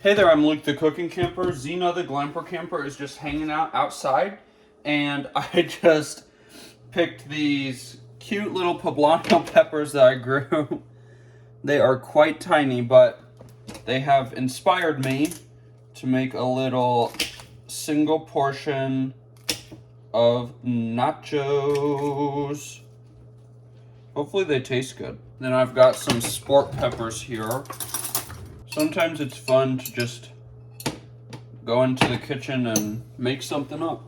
Hey there, I'm Luke the Cooking Camper. Zena the Glamper Camper is just hanging out outside, and I just picked these cute little poblano peppers that I grew. They are quite tiny, but they have inspired me to make a little single portion of nachos. Hopefully they taste good. Then I've got some sport peppers here. Sometimes it's fun to just go into the kitchen and make something up.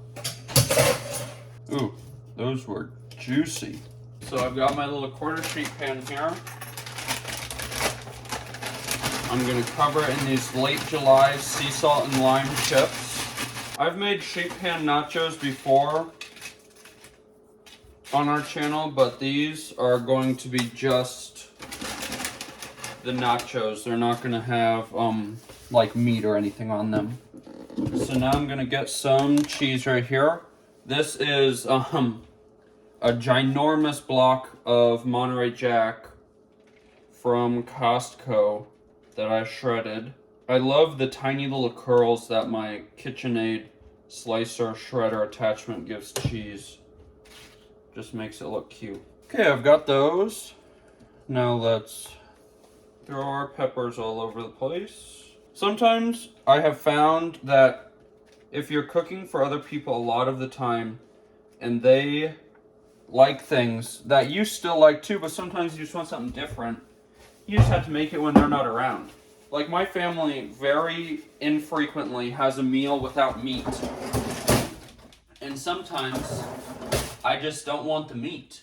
Ooh, those were juicy. So I've got my little quarter sheet pan here. I'm gonna cover it in these late July sea salt and lime chips. I've made sheet pan nachos before on our channel, but these are going to be just the nachos. They're not gonna have like meat or anything on them. So now I'm gonna get some cheese right here. This is a ginormous block of Monterey Jack from Costco that I shredded. I love the tiny little curls that my KitchenAid slicer shredder attachment gives cheese. Just makes it look cute. Okay, I've got those. Now let's throw our peppers all over the place. Sometimes I have found that if you're cooking for other people a lot of the time and they like things that you still like too, but sometimes you just want something different, you just have to make it when they're not around. Like my family very infrequently has a meal without meat. And sometimes I just don't want the meat.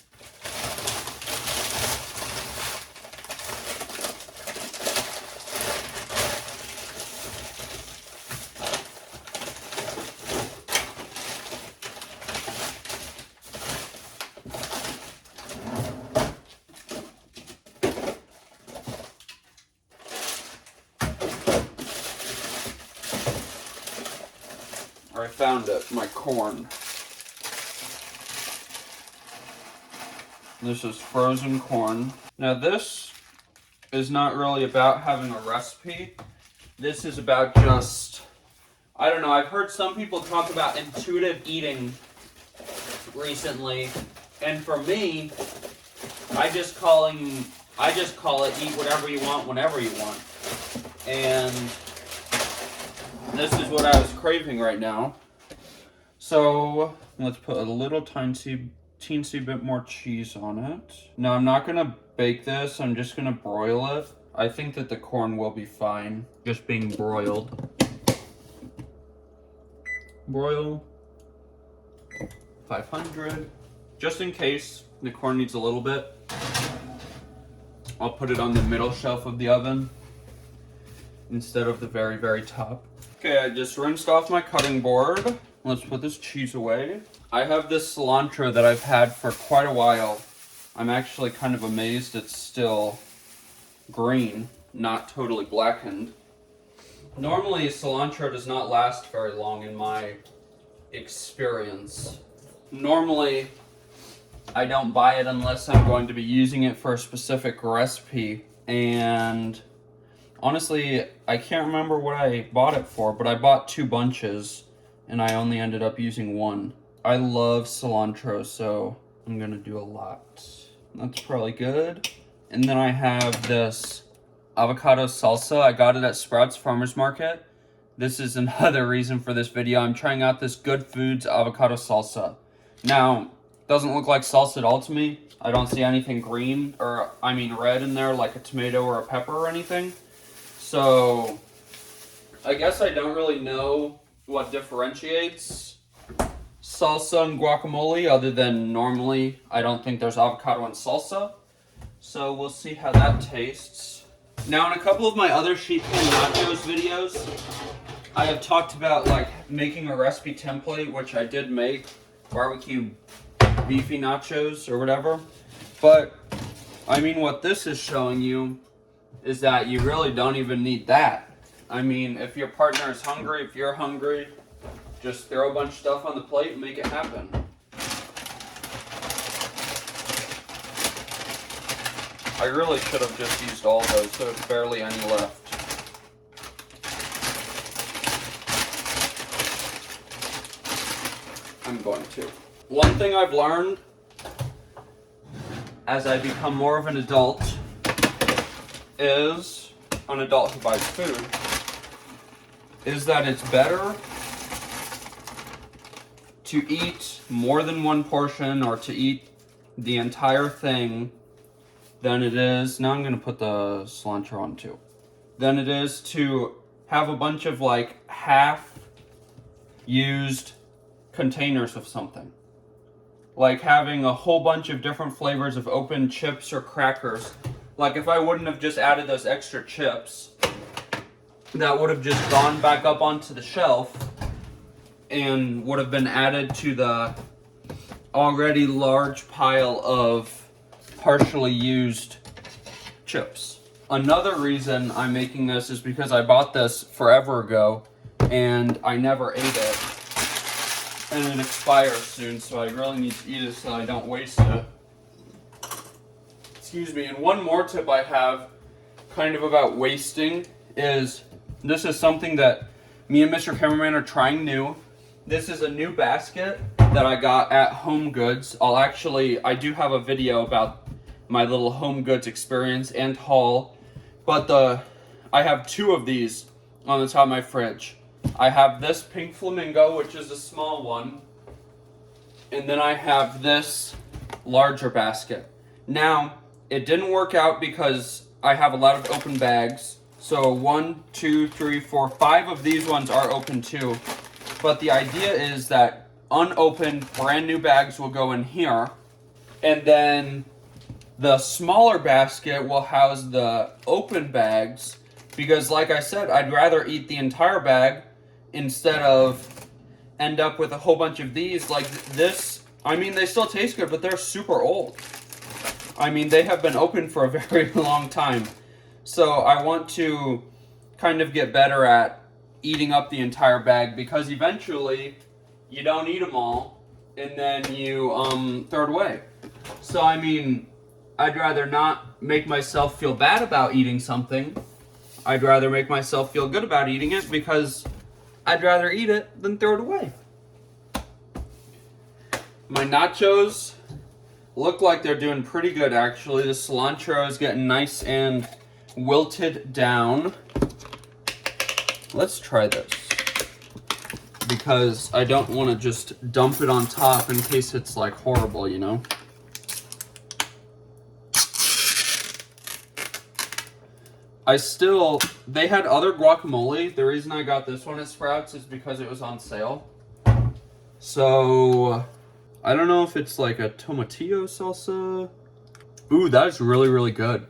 I found it, my corn. This is frozen corn. Now this is not really about having a recipe. This is about just, I don't know, I've heard some people talk about intuitive eating recently, and for me, I just call it eat whatever you want whenever you want. And this is what I was craving right now. So let's put a little teensy bit more cheese on it. Now I'm not gonna bake this, I'm just gonna broil it. I think that the corn will be fine, just being broiled. Broil 500. Just in case the corn needs a little bit, I'll put it on the middle shelf of the oven instead of the very, very top. Okay, I just rinsed off my cutting board. Let's put this cheese away. I have this cilantro that I've had for quite a while. I'm actually kind of amazed it's still green, not totally blackened. Normally, cilantro does not last very long in my experience. Normally, I don't buy it unless I'm going to be using it for a specific recipe, and honestly, I can't remember what I bought it for, but I bought 2 bunches, and I only ended up using 1. I love cilantro, so I'm gonna do a lot. That's probably good. And then I have this avocado salsa. I got it at Sprouts Farmers Market. This is another reason for this video. I'm trying out this Good Foods avocado salsa. Now, it doesn't look like salsa at all to me. I don't see anything green, or I mean red in there, like a tomato or a pepper or anything. So, I guess I don't really know what differentiates salsa and guacamole, other than normally I don't think there's avocado in salsa. So we'll see how that tastes. Now in a couple of my other sheet pan nachos videos, I have talked about like making a recipe template, which I did make, barbecue beefy nachos or whatever. But I mean, what this is showing you is that you really don't even need that. I mean, if your partner is hungry, if you're hungry, just throw a bunch of stuff on the plate and make it happen. I really should have just used all those, so there's barely any left. I'm going to. One thing I've learned as I become more of an adult is, an adult who buys food, is that it's better to eat more than one portion or to eat the entire thing than it is, now I'm going to put the cilantro on too, than it is to have a bunch of like half-used containers of something. Like having a whole bunch of different flavors of open chips or crackers. Like if I wouldn't have just added those extra chips, that would have just gone back up onto the shelf and would have been added to the already large pile of partially used chips. Another reason I'm making this is because I bought this forever ago and I never ate it. And it expires soon, so I really need to eat it so I don't waste it. Excuse me. And one more tip I have kind of about wasting is, this is something that me and Mr. Cameraman are trying new. This is a new basket that I got at Home Goods. I do have a video about my little Home Goods experience and haul. But I have two of these on the top of my fridge. I have this pink flamingo, which is a small one. And then I have this larger basket. Now, it didn't work out because I have a lot of open bags. So 1, 2, 3, 4, 5 of these ones are open too. But the idea is that unopened, brand new bags will go in here. And then the smaller basket will house the open bags. Because like I said, I'd rather eat the entire bag instead of end up with a whole bunch of these. Like this, I mean, they still taste good, but they're super old. I mean, they have been open for a very long time. So I want to kind of get better at eating up the entire bag, because eventually you don't eat them all and then you throw it away. So I mean, I'd rather not make myself feel bad about eating something. I'd rather make myself feel good about eating it, because I'd rather eat it than throw it away. My nachos look like they're doing pretty good, actually. The cilantro is getting nice and wilted down. Let's try this, because I don't want to just dump it on top in case it's like horrible, you know? They had other guacamole. The reason I got this one at Sprouts is because it was on sale. So, I don't know if it's like a tomatillo salsa. Ooh, that is really, really good.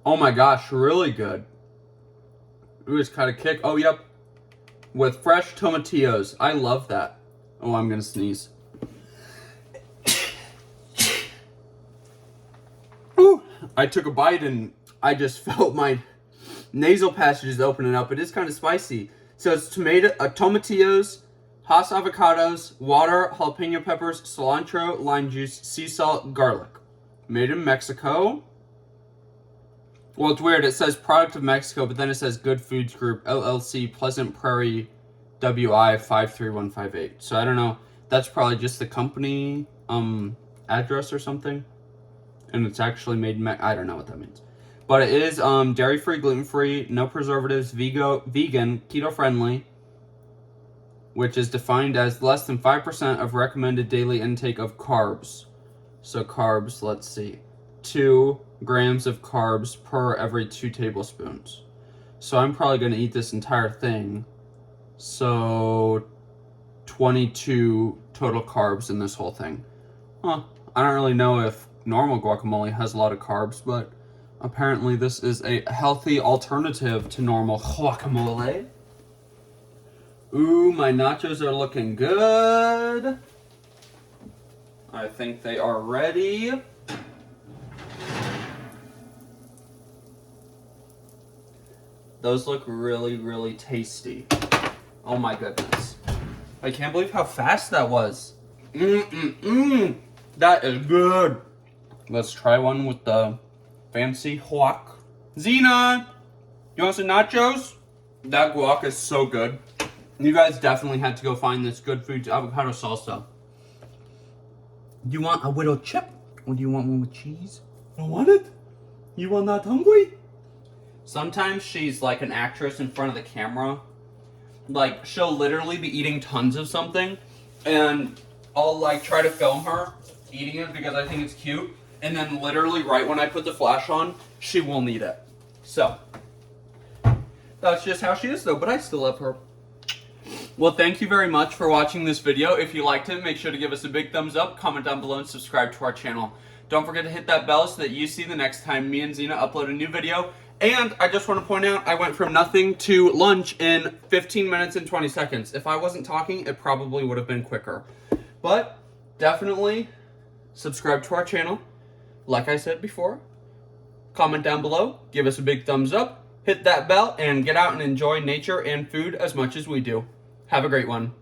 Oh my gosh, really good. Ooh, it's kind of kick. Oh, yep. With fresh tomatillos. I love that. Oh, I'm gonna sneeze. Ooh, I took a bite and I just felt my nasal passages opening up. It is kind of spicy. So it's tomatillos, Hass avocados, water, jalapeno peppers, cilantro, lime juice, sea salt, garlic. Made in Mexico. Well, it's weird. It says product of Mexico, but then it says Good Foods Group, LLC, Pleasant Prairie, WI 53158. So I don't know. That's probably just the company address or something. And it's actually made in I don't know what that means. But it is dairy-free, gluten-free, no preservatives, vegan, keto-friendly, which is defined as less than 5% of recommended daily intake of carbs. So carbs, let's see, 2 grams of carbs per every 2 tablespoons. So I'm probably going to eat this entire thing. So 22 total carbs in this whole thing. Huh. I don't really know if normal guacamole has a lot of carbs, but apparently this is a healthy alternative to normal guacamole. Ooh, my nachos are looking good. I think they are ready. Those look really, really tasty. Oh my goodness. I can't believe how fast that was. That is good. Let's try one with the fancy guac. Zena, you want some nachos? That guac is so good. You guys definitely had to go find this Good Foods avocado salsa. Do you want a widow chip? Or do you want one with cheese? I want it. You want that hungry? Sometimes she's like an actress in front of the camera. Like, she'll literally be eating tons of something, and I'll like try to film her eating it because I think it's cute, and then literally right when I put the flash on, she won't eat it. So, that's just how she is though, but I still love her. Well, thank you very much for watching this video. If you liked it, make sure to give us a big thumbs up, comment down below, and subscribe to our channel. Don't forget to hit that bell so that you see the next time me and Zena upload a new video. And I just want to point out, I went from nothing to lunch in 15 minutes and 20 seconds. If I wasn't talking, it probably would have been quicker. But definitely subscribe to our channel. Like I said before, comment down below, give us a big thumbs up, hit that bell, and get out and enjoy nature and food as much as we do. Have a great one.